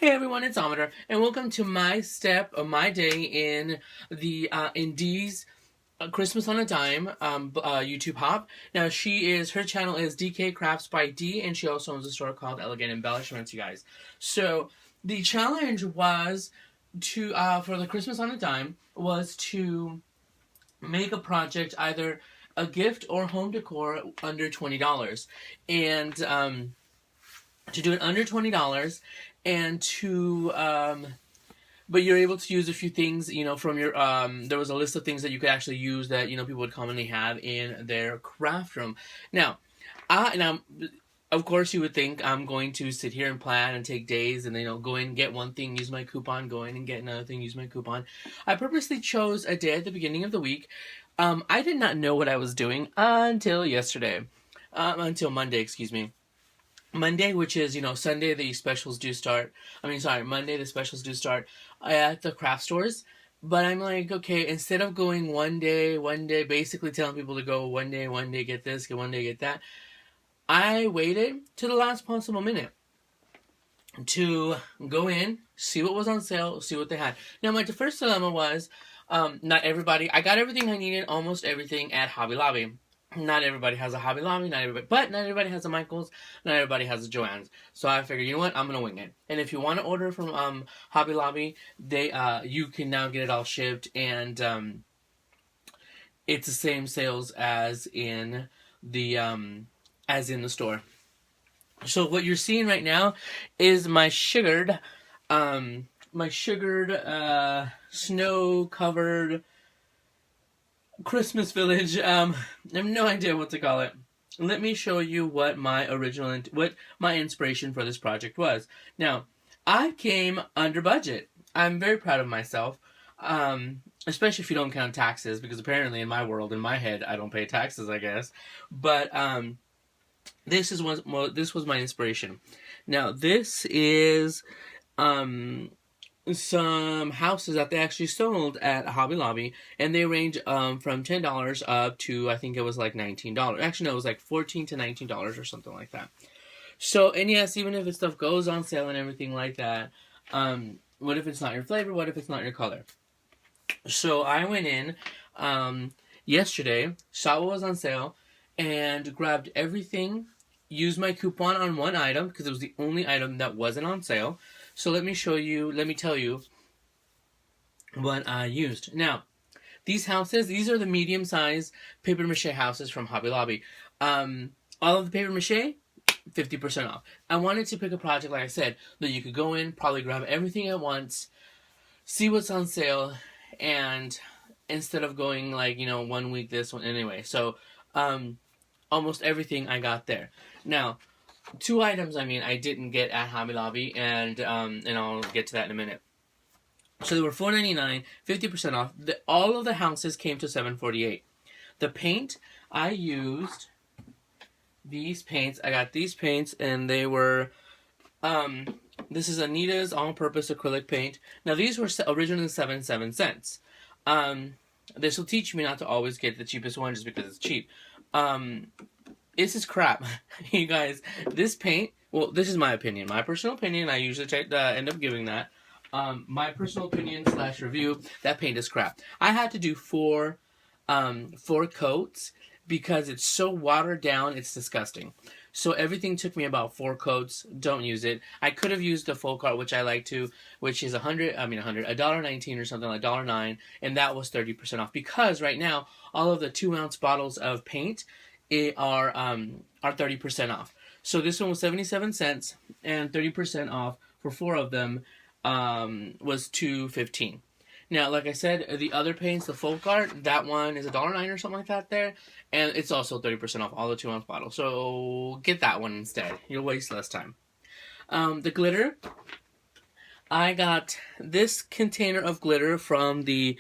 Hey everyone, it's Amador, and welcome to my step of my day in the Dee's Christmas on a Dime YouTube hop. Now her channel is DK Crafts by D, and she also owns a store called Elegant Embellishments, you guys. So the challenge was to for the Christmas on a Dime was to make a project, either a gift or home decor, under $20, and to do it under $20, and to but you're able to use a few things, from your there was a list of things that you could actually use that people would commonly have in their craft room. Now of course you would think I'm going to sit here and plan and take days and go in and get one thing, use my coupon, go in and get another thing, use my coupon. I purposely chose a day at the beginning of the week. I did not know what I was doing until Monday, excuse me. Monday, which is, Sunday, the specials do start. Monday, the specials do start at the craft stores. But I'm like, okay, instead of going one day, basically telling people to go one day, get this, one day, get that, I waited to the last possible minute to go in, see what was on sale, see what they had. Now, my first dilemma was, not everybody, I got everything I needed, almost everything, at Hobby Lobby. Not everybody has a Hobby Lobby, but not everybody has a Michaels, not everybody has a Joann's. So I figured, you know what, I'm going to wing it. And if you want to order from Hobby Lobby, you can now get it all shipped, and it's the same sales as in the store. So what you're seeing right now is my sugared snow-covered Christmas village. I have no idea what to call it. Let me show you what my inspiration for this project was. Now, I came under budget. I'm very proud of myself, especially if you don't count taxes, because apparently in my world, in my head, I don't pay taxes, I guess. But this was my inspiration. Now, this is some houses that they actually sold at Hobby Lobby, and they range from $10 up to, I think it was like $19. Actually, no, it was like $14 to $19 or something like that. So, and yes, even if stuff goes on sale and everything like that, what if it's not your flavor? What if it's not your color? So I went in yesterday, saw what was on sale, and grabbed everything, used my coupon on one item because it was the only item that wasn't on sale. So let me tell you what I used. Now, these are the medium-sized paper mache houses from Hobby Lobby. All of the paper mache, 50% off. I wanted to pick a project, like I said, that you could go in, probably grab everything at once, see what's on sale, and instead of going 1 week this one anyway. So, almost everything I got there. Now, two items, I didn't get at Hobby Lobby, and I'll get to that in a minute. So they were $4.99, 50% off. All of the houses came to $7.48. The paint, I used these paints. I got these paints, and they were, this is Anita's all-purpose acrylic paint. Now, these were originally 77 cents. This will teach me not to always get the cheapest one just because it's cheap. This is crap. You guys, this paint, well, this is my opinion. My personal opinion, I usually end up giving that. My personal opinion / review, that paint is crap. I had to do four coats because it's so watered down, it's disgusting. So everything took me about 4 coats. Don't use it. I could have used a full cart, which I like to, which is $1.19 or something, like $1.09, and that was 30% off. Because right now, all of the 2-ounce bottles of paint are 30% off. So this one was 77 cents, and 30% off for 4 of them was $2.15. Now, like I said, the other paints, the folk art, that one is $1.09 or something like that there, and it's also 30% off all the 2-ounce bottles. So get that one instead. You'll waste less time. The glitter, I got this container of glitter from the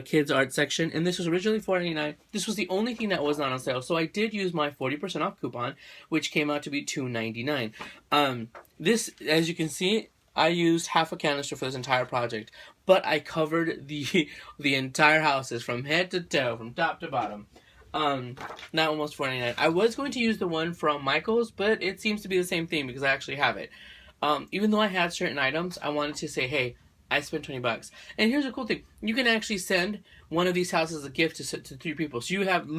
kids art section, and this was originally $4.99. This was the only thing that was not on sale, so I did use my 40% off coupon, which came out to be $2.99. This, as you can see, I used half a canister for this entire project, but I covered the entire houses from head to toe, from top to bottom. That one was $4.99. I was going to use the one from Michaels, but it seems to be the same thing because I actually have it. Even though I had certain items, I wanted to say, hey, I spent $20. And here's a cool thing. You can actually send one of these houses as a gift to 3 people. So you have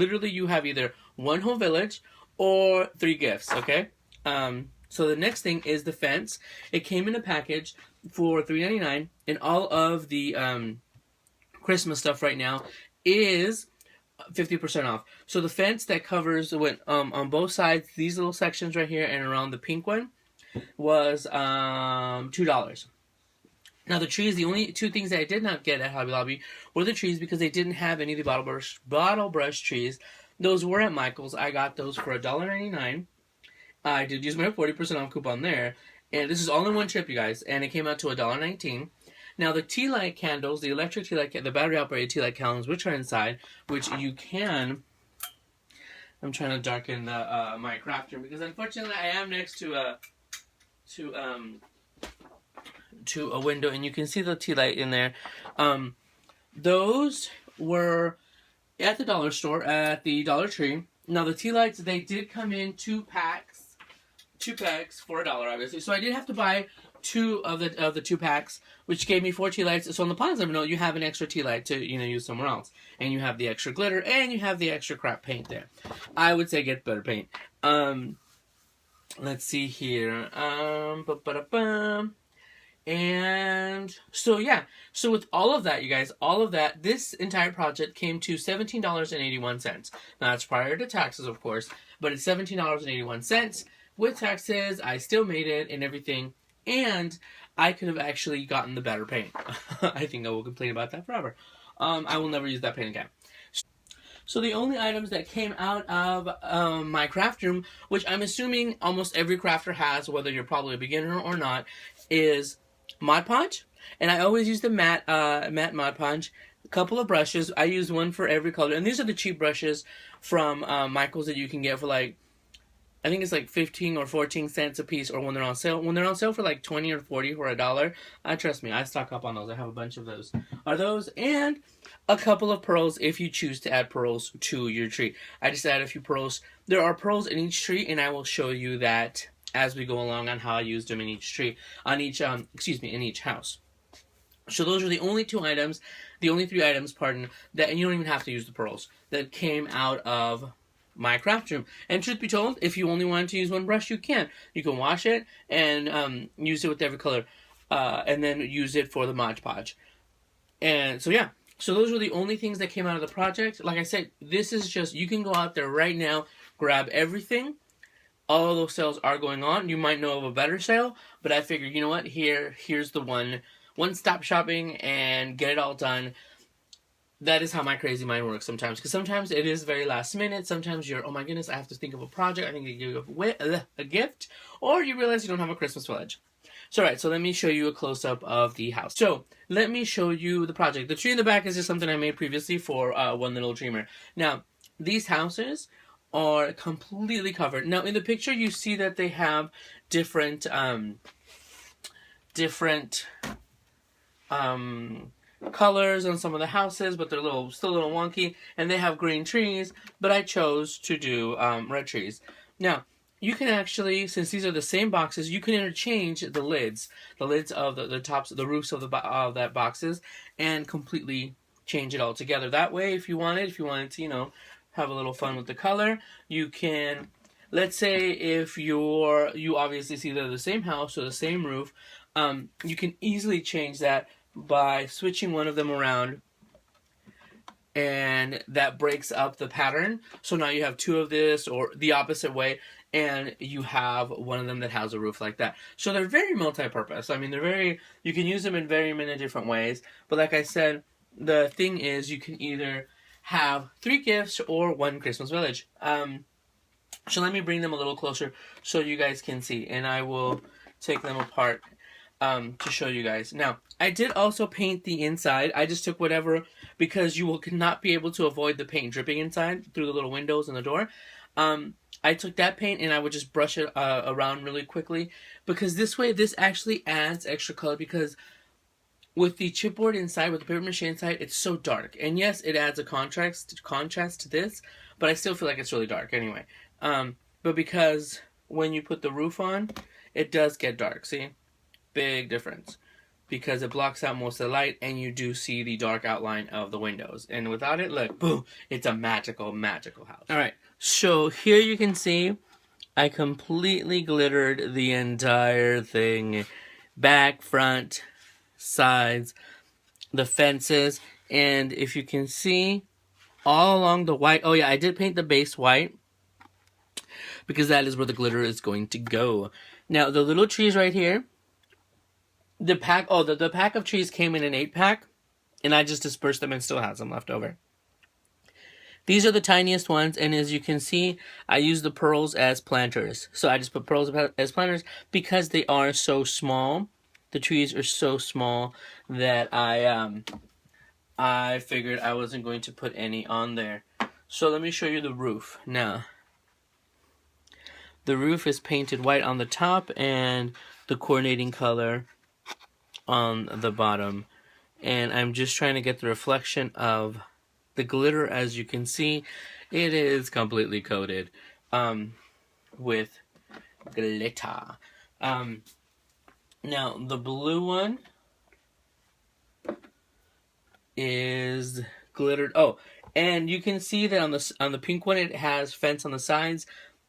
either one whole village or 3 gifts, okay? So the next thing is the fence. It came in a package for $3.99, and all of the Christmas stuff right now is 50% off. So the fence that covers on both sides, these little sections right here and around the pink one, was $2. Now the trees, the only 2 things that I did not get at Hobby Lobby were the trees, because they didn't have any of the bottle brush trees. Those were at Michael's. I got those for $1.99. I did use my 40% off coupon there. And this is all in one trip, you guys. And it came out to $1.19. Now the tea light candles, the electric tea light, the battery operated tea light candles, which are inside, which you can. I'm trying to darken the my craft room, because unfortunately I am next to a window, and you can see the tea light in there. Those were at the dollar store at the Dollar Tree. Now the tea lights, they did come in 2 packs for $1, obviously. So I did have to buy 2 of the 2 packs, which gave me 4 tea lights. So on the positive note, you have an extra tea light to use somewhere else, and you have the extra glitter, and you have the extra crap paint there. I would say get better paint. Let's see here. And so yeah, so with all of that, you guys, this entire project came to $17.81. Now that's prior to taxes, of course, but it's $17.81 with taxes. I still made it and everything, and I could have actually gotten the better paint. I think I will complain about that forever. I will never use that paint again. So the only items that came out of my craft room, which I'm assuming almost every crafter has, whether you're probably a beginner or not, is Mod Podge. And I always use the matte Mod Podge. A couple of brushes. I use one for every color. And these are the cheap brushes from Michael's that you can get for like, I think it's like 15 or 14 cents a piece, or when they're on sale. When they're on sale for like 20 or 40 for $1, trust me, I stock up on those. I have a bunch of those. Are those, and a couple of pearls if you choose to add pearls to your tree. I just add a few pearls. There are pearls in each tree, and I will show you that as we go along on how I used them in each tree, in each house. So those are the only 2 items, the only 3 items, pardon, that, and you don't even have to use the pearls, that came out of my craft room. And truth be told, if you only wanted to use one brush, you can. You can wash it and use it with every color, and then use it for the Mod Podge. And so yeah, so those were the only things that came out of the project. Like I said, this is just, you can go out there right now, grab everything. All of those sales are going on. You might know of a better sale, but I figured, you know what, here's the one-stop shopping and get it all done. That is how my crazy mind works sometimes, because sometimes it is very last minute. Sometimes you're, oh my goodness, I have to think of a project, I think to give a gift, or you realize you don't have a Christmas village. So alright, so let me show you a close-up of the house. So let me show you the project. The tree in the back is just something I made previously for One Little Dreamer. Now, these houses are completely covered. Now, in the picture, you see that they have different colors on some of the houses, but they're still a little wonky, and they have green trees, but I chose to do red trees. Now, you can actually, since these are the same boxes, you can interchange the lids of the tops, the roofs of that boxes, and completely change it all together. That way, if you wanted to, have a little fun with the color, you can, let's say if you obviously see they're the same house or the same roof, you can easily change that by switching one of them around, and that breaks up the pattern. So now you have 2 of this, or the opposite way, and you have one of them that has a roof like that. So they're very multi-purpose. I mean, you can use them in very many different ways, but like I said, the thing is you can either have 3 gifts or 1 Christmas village. So let me bring them a little closer so you guys can see, and I will take them apart to show you guys. Now, I did also paint the inside. I just took whatever, because you will not be able to avoid the paint dripping inside through the little windows in the door. I took that paint and I would just brush it around really quickly, because this way, this actually adds extra color, because with the chipboard inside, with the paper mache inside, it's so dark. And yes, it adds a contrast to this, but I still feel like it's really dark anyway. But because when you put the roof on, it does get dark, see? big difference because it blocks out most of the light and you do see the dark outline of the windows. And without it, look, boom, it's a magical, magical house. All right, so here you can see I completely glittered the entire thing. Back, front, sides, the fences, and if you can see all along the white, oh yeah, I did paint the base white because that is where the glitter is going to go. Now the little trees right here, the pack of trees came in an 8-pack, and I just dispersed them and still has them left over. These are the tiniest ones, and as you can see, I use the pearls as planters. So I just put pearls as planters because they are so small. The trees are so small that I figured I wasn't going to put any on there. So let me show you the roof. Now, the roof is painted white on the top and the coordinating color on the bottom. And I'm just trying to get the reflection of the glitter. As you can see, it is completely coated with glitter. Now, the blue one is glittered. Oh, and you can see that on the pink one, it has fence on the sides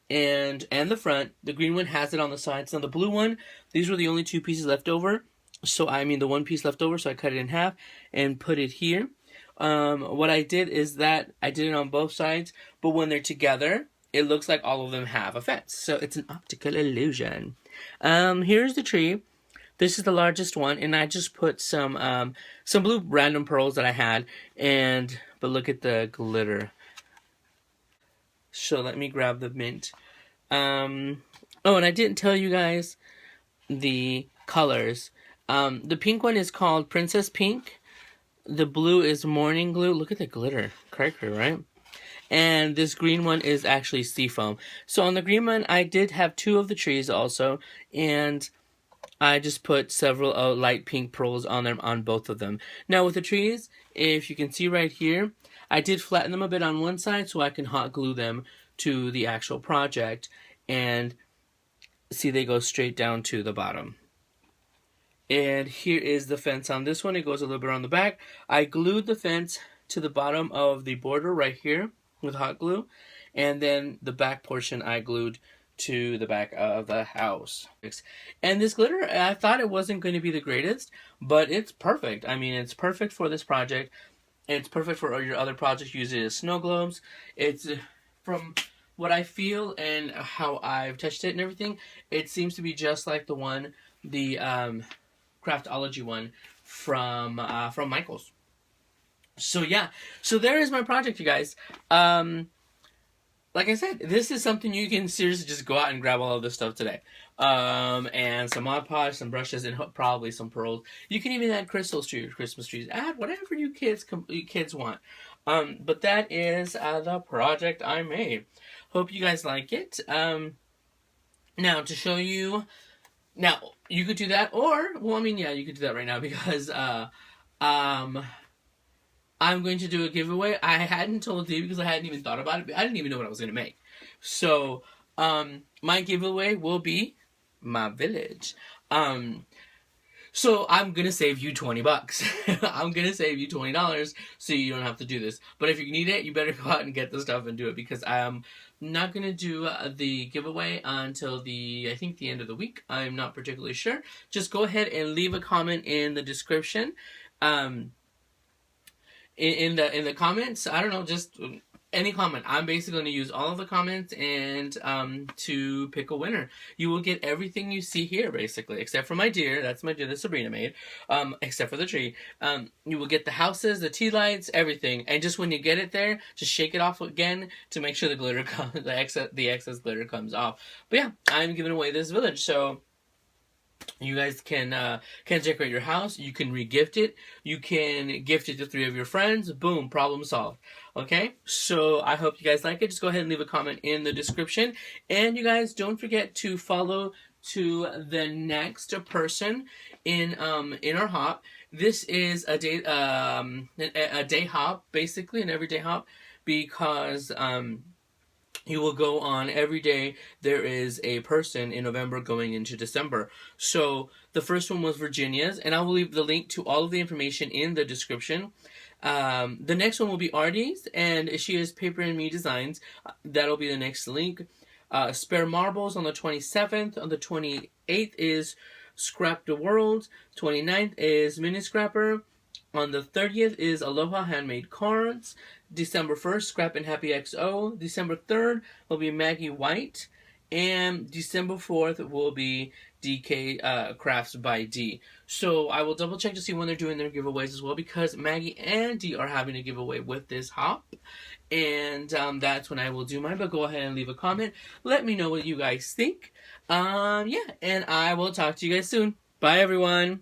and the front. The green one has it on the sides. Now, the blue one, these were the only 2 pieces left over. So, I mean, the 1 piece left over, so I cut it in half and put it here. What I did is that I did it on both sides, but when they're together, it looks like all of them have a fence. So it's an optical illusion. Here's the tree. This is the largest one, and I just put some blue random pearls that I had, but look at the glitter. So let me grab the mint. Oh, and I didn't tell you guys the colors. The pink one is called Princess Pink. The blue is Morning Glue. Look at the glitter. Cracker, right? And this green one is actually Seafoam. So on the green one, I did have 2 of the trees also, and I just put several light pink pearls on them on both of them. Now with the trees, if you can see right here, I did flatten them a bit on one side so I can hot glue them to the actual project. And see, they go straight down to the bottom. And here is the fence on this one. It goes a little bit on the back. I glued the fence to the bottom of the border right here with hot glue. And then the back portion I glued to the back of the house. And this glitter, I thought it wasn't going to be the greatest, but it's perfect. I mean, it's perfect for this project. It's perfect for your other projects. Use it as snow globes. It's, from what I feel and how I've touched it and everything, it seems to be just like the one, the Craftology one from Michaels. So yeah, so there is my project, you guys. Like I said, this is something you can seriously just go out and grab all of this stuff today. And some Mod Podge, some brushes, and probably some pearls. You can even add crystals to your Christmas trees. Add whatever you kids want. But that is the project I made. Hope you guys like it. Now, to show you... Now, you could do that, or... Well, I mean, yeah, you could do that right now, because... I'm going to do a giveaway. I hadn't told Dee because I hadn't even thought about it. I didn't even know what I was going to make. So, my giveaway will be my village. So I'm going to save you $20. I'm going to save you $20 so you don't have to do this. But if you need it, you better go out and get the stuff and do it, because I'm not going to do the giveaway until I think the end of the week. I'm not particularly sure. Just go ahead and leave a comment in the description. In the comments, I don't know, just any comment. I'm basically going to use all of the comments and to pick a winner. You will get everything you see here, basically, except for my deer. That's my deer that Sabrina made. Except for the tree. You will get the houses, the tea lights, everything. And just when you get it there, just shake it off again to make sure the glitter the excess glitter comes off. But yeah, I'm giving away this village, so... You guys can decorate your house. You can re-gift it. You can gift it to 3 of your friends. Boom, problem solved. Okay? So I hope you guys like it. Just go ahead and leave a comment in the description. And you guys don't forget to follow to the next person in our hop. This is a day hop, basically, an everyday hop, because you will go on every day. There is a person in November going into December. So The first one was Virginia's, and I will leave the link to all of the information in the description. The next one will be Artie's, and she is Paper and Me Designs. That'll be the next link. Spare Marbles on the 27th. On the 28th is Scrap the World. 29th is Mini Scrapper. On the 30th is Aloha Handmade Cards. December 1st, Scrap and Happy XO. December 3rd will be Maggie White. And December 4th will be DK Crafts by D. So I will double check to see when they're doing their giveaways as well, because Maggie and D are having a giveaway with this hop. And that's when I will do mine. But go ahead and leave a comment. Let me know what you guys think. Yeah, and I will talk to you guys soon. Bye, everyone.